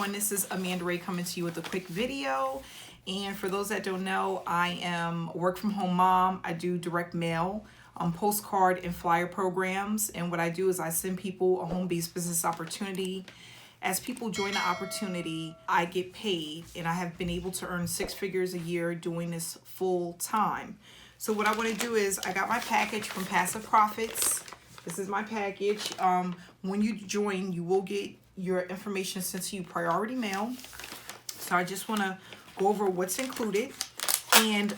everyone, this is Amanda Ray coming to you with a quick video. And for those that don't know, I am a work from home mom. I do direct mail, postcard and flyer programs. And what I do is I send people a home-based business opportunity. As people join the opportunity, I get paid, and I have been able to earn 6 figures a year doing this full time. So what I want to do is I got my package from Passive Profits. This is my package. When you join, you will get your information sent to you priority mail. So I just want to go over what's included, and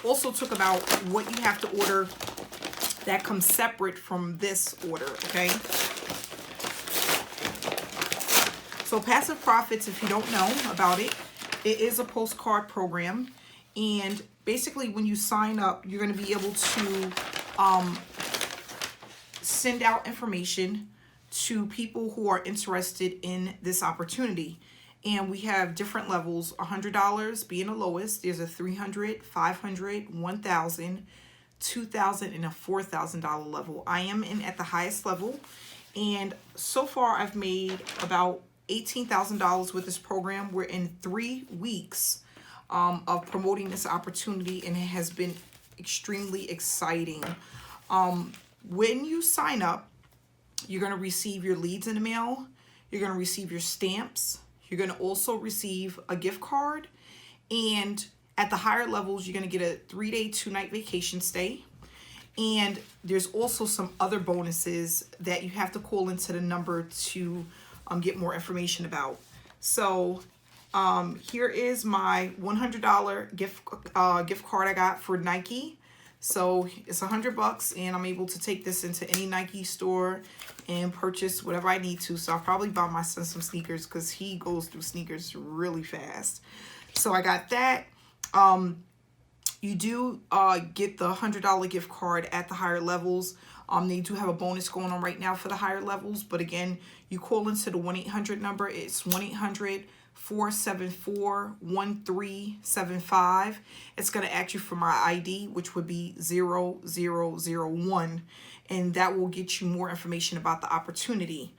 also talk about what you have to order that comes separate from this order, okay? So Passive Profits, if you don't know about it, it is a postcard program, and basically when you sign up, you're going to be able to send out information to people who are interested in this opportunity. And we have different levels, $100 being the lowest. There's a $300, $500, $1,000, $2,000, and a $4,000 level. I am in at the highest level, and so far I've made about $18,000 with this program. We're in 3 weeks of promoting this opportunity, and it has been extremely exciting. When you sign up, you're going to receive your leads in the mail. You're going to receive your stamps. You're going to also receive a gift card. And at the higher levels, you're going to get a 3-day, 2-night vacation stay. And there's also some other bonuses that you have to call into the number to get more information about. So here is my $100 gift card I got for Nike. So it's $100, and I'm able to take this into any Nike store and purchase whatever I need to. So I'll probably buy my son some sneakers because he goes through sneakers really fast. So I got that. You do get the $100 gift card at the higher levels. They do have a bonus going on right now for the higher levels. But again, you call into the 1-800 number. It's 1-800-474-1375. It's going to ask you for my ID, which would be 0001. And that will get you more information about the opportunity.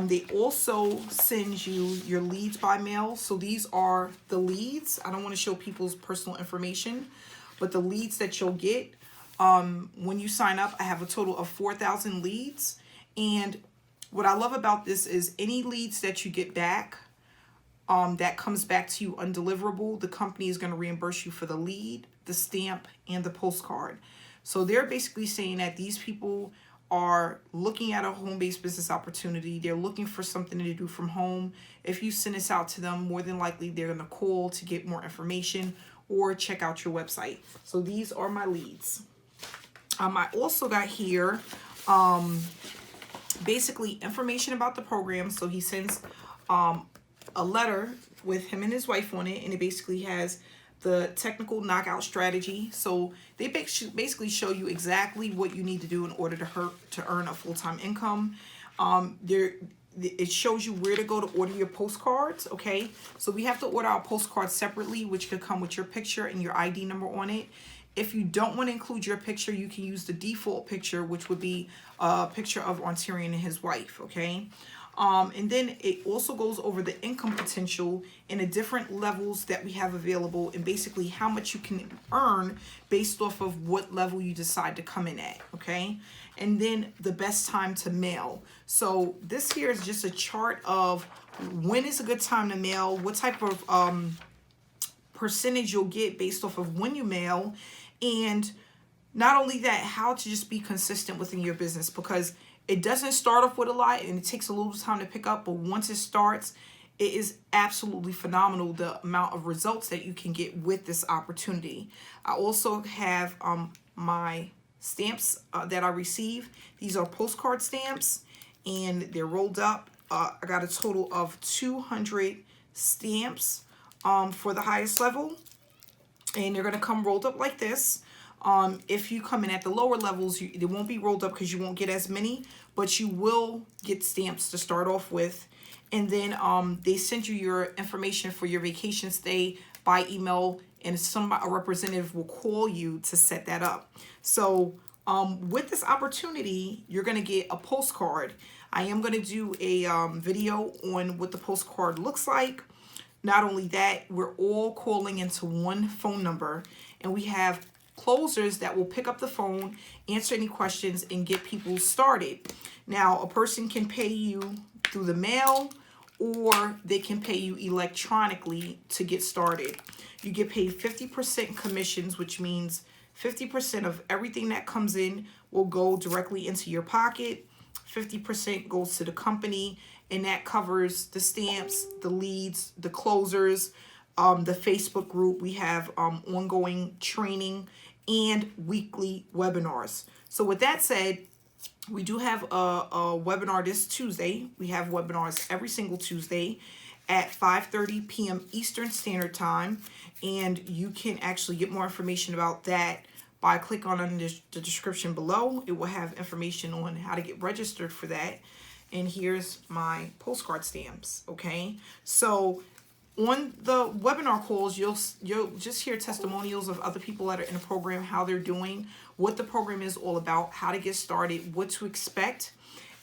They also send you your leads by mail. So these are the leads. I don't want to show people's personal information, but the leads that you'll get when you sign up. I have a total of 4,000 leads. And what I love about this is any leads that you get back, that comes back to you undeliverable, the company is going to reimburse you for the lead, the stamp, and the postcard. So they're basically saying that these people are looking at a home-based business opportunity. They're looking for something to do from home. If you send this out to them, more than likely they're going to call to get more information or check out your website. So these are my leads. I also got here basically information about the program. So he sends a letter with him and his wife on it, and it basically has the technical knockout strategy. So they basically show you exactly what you need to do in order to earn a full-time income. It shows you where to go to order your postcards, okay? So we have to order our postcards separately, which could come with your picture and your ID number on it. If you don't want to include your picture, you can use the default picture, which would be a picture of Ontarian and his wife, okay? And then it also goes over the income potential and the different levels that we have available, and basically how much you can earn based off of what level you decide to come in at, okay? And then the best time to mail. So this here is just a chart of when is a good time to mail, what type of percentage you'll get based off of when you mail, and not only that, how to just be consistent within your business, because it doesn't start off with a lot and it takes a little time to pick up, but once it starts, it is absolutely phenomenal the amount of results that you can get with this opportunity. I also have my stamps that I receive. These are postcard stamps, and they're rolled up. I got a total of 200 stamps for the highest level, and they're going to come rolled up like this. If you come in at the lower levels, they won't be rolled up because you won't get as many, but you will get stamps to start off with. And then they send you your information for your vacation stay by email, and a representative will call you to set that up. So with this opportunity, you're going to get a postcard. I am going to do a video on what the postcard looks like. Not only that, we're all calling into one phone number, and we have closers that will pick up the phone, answer any questions, and get people started. Now, a person can pay you through the mail, or they can pay you electronically to get started. You get paid 50% commissions, which means 50% of everything that comes in will go directly into your pocket. 50% goes to the company, and that covers the stamps, the leads, the closers, the Facebook group. We have ongoing training and weekly webinars. So with that said, we do have a webinar this Tuesday. We have webinars every single Tuesday at 5:30 p.m. Eastern Standard Time. And you can actually get more information about that by clicking on the description below. It will have information on how to get registered for that. And here's my postcard stamps, okay? So on the webinar calls, you'll just hear testimonials of other people that are in the program, how they're doing, what the program is all about, how to get started, what to expect.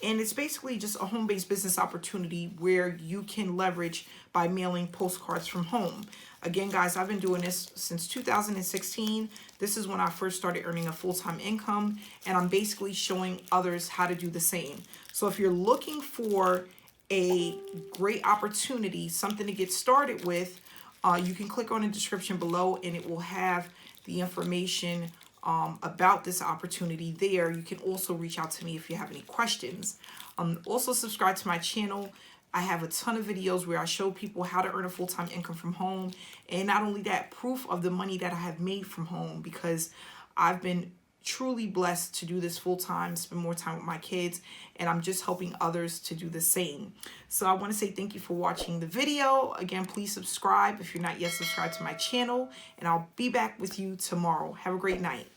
And it's basically just a home-based business opportunity where you can leverage by mailing postcards from home. Again, guys, I've been doing this since 2016. This is when I first started earning a full-time income, and I'm basically showing others how to do the same. So if you're looking for a great opportunity, something to get started with, you can click on the description below, and it will have the information about this opportunity there. You can also reach out to me if you have any questions. Also subscribe to my channel. I have a ton of videos where I show people how to earn a full-time income from home. And not only that, proof of the money that I have made from home, because I've been truly blessed to do this full-time, spend more time with my kids, and I'm just helping others to do the same. So I want to say thank you for watching the video. Again, please subscribe if you're not yet subscribed to my channel, and I'll be back with you tomorrow. Have a great night.